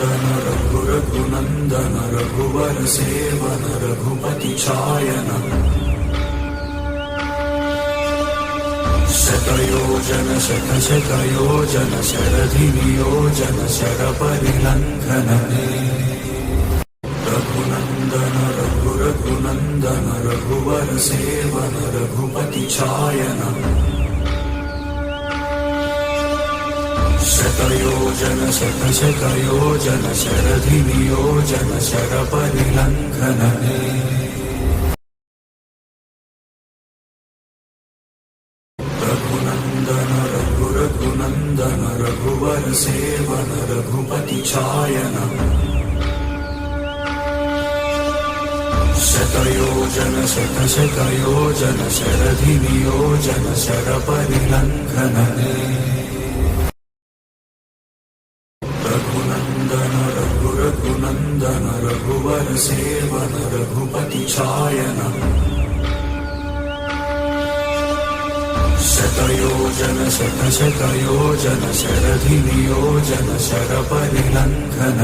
Raghunandan रघुरघुनन्दन Raghubar seven Raghupati छायन शतयोजन शतशतयोजन शरधिनियोजन शरपरिलङ्घन Raghunandan रघुरघुनन्दन Raghubar seven Raghupati छायन शतयोजन शतशतयोजन शरधिनियोजन शरपरिलङ्घन Raghunandan रघुरघुनन्दन Raghubar seven Raghupati छायन शतयोजन शतशतयोजन शरधिनियोजन शरपरिलङ्घन Raghunandan रघुरघुनन्दन Raghubar seven Raghupati छायन शतयोजन शतशतयोजन शरधिनियोजन शरपरिलङ्घन